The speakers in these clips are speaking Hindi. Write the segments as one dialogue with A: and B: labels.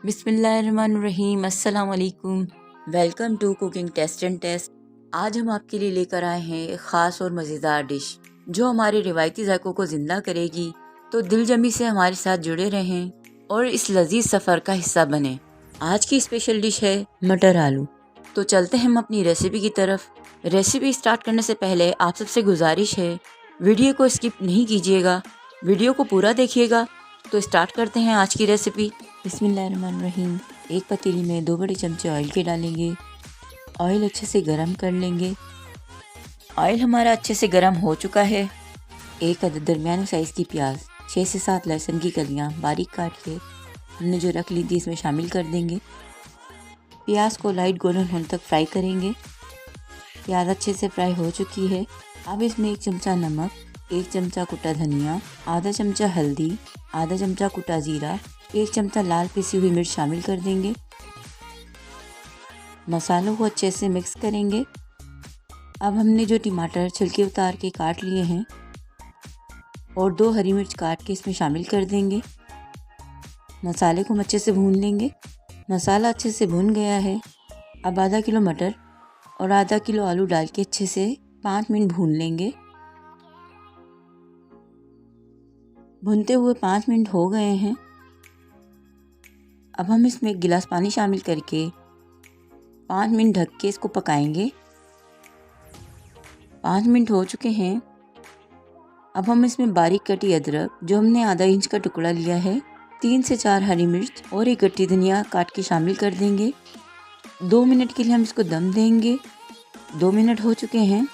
A: बिस्मिल्लाहिर्रहमानिर्रहीम। अस्सलाम वालेकुम। Welcome to cooking taste and taste. आज हम आपके लिए लेकर आए हैं एक ख़ास और मज़ेदार डिश जो हमारे रिवायती ज़ायक़ों को ज़िंदा करेगी। तो दिलजमी से हमारे साथ जुड़े रहें और इस लजीज सफ़र का हिस्सा बने। आज की स्पेशल डिश है मटर आलू। तो चलते हैं हम अपनी रेसिपी की तरफ। रेसिपी स्टार्ट करने से पहले आप सबसे गुजारिश है, वीडियो को स्किप नहीं कीजिएगा, वीडियो को पूरा देखिएगा। तो स्टार्ट करते हैं आज की रेसिपी। बिस्मिल्लाहिर्रहमानिर्रहीम। एक पतीली में 2 बड़े चमचे ऑयल के डालेंगे। ऑयल अच्छे से गरम कर लेंगे। ऑयल हमारा अच्छे से गरम हो चुका है। एक अदद दरमियाने साइज़ की प्याज, 6 से 7 लहसुन की कलियां बारीक काट के हमने जो रख ली थी इसमें शामिल कर देंगे। प्याज को लाइट गोल्डन होने तक फ्राई करेंगे। प्याज अच्छे से फ्राई हो चुकी है। अब इसमें 1 चमचा नमक, 1 चमचा कुटा धनिया, आधा चमचा हल्दी, आधा चमचा कुटा ज़ीरा, 1 चमचा लाल पिसी हुई मिर्च शामिल कर देंगे। मसालों को अच्छे से मिक्स करेंगे। अब हमने जो टमाटर छिलके उतार के काट लिए हैं और 2 हरी मिर्च काट के इसमें शामिल कर देंगे। मसाले को हम अच्छे से भून लेंगे। मसाला अच्छे से भून गया है। अब आधा किलो मटर और आधा किलो आलू डाल के अच्छे से 5 मिनट भून लेंगे। भूनते हुए 5 मिनट हो गए हैं। अब हम इसमें 1 गिलास पानी शामिल करके 5 मिनट ढक के इसको पकाएंगे। 5 मिनट हो चुके हैं। अब हम इसमें बारीक कटी अदरक, जो हमने आधा इंच का टुकड़ा लिया है, 3 से 4 हरी मिर्च और 1 गट्टी धनिया काट के शामिल कर देंगे। 2 मिनट के लिए हम इसको दम देंगे। 2 मिनट हो चुके हैं।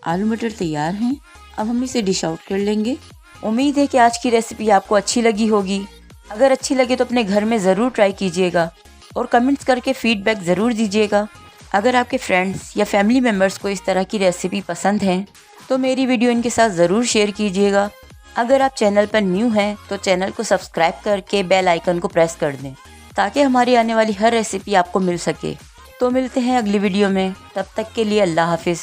A: आलू मटर तैयार हैं। अब हम इसे डिश आउट कर लेंगे। उम्मीद है कि आज की रेसिपी आपको अच्छी लगी होगी। अगर अच्छी लगे तो अपने घर में ज़रूर ट्राई कीजिएगा और कमेंट्स करके फ़ीडबैक ज़रूर दीजिएगा। अगर आपके फ्रेंड्स या फैमिली मेम्बर्स को इस तरह की रेसिपी पसंद है तो मेरी वीडियो इनके साथ ज़रूर शेयर कीजिएगा। अगर आप चैनल पर न्यू हैं तो चैनल को सब्सक्राइब करके बेल आइकन को प्रेस कर दें ताकि हमारी आने वाली हर रेसिपी आपको मिल सके। तो मिलते हैं अगली वीडियो में, तब तक के लिए अल्लाह हाफिज़।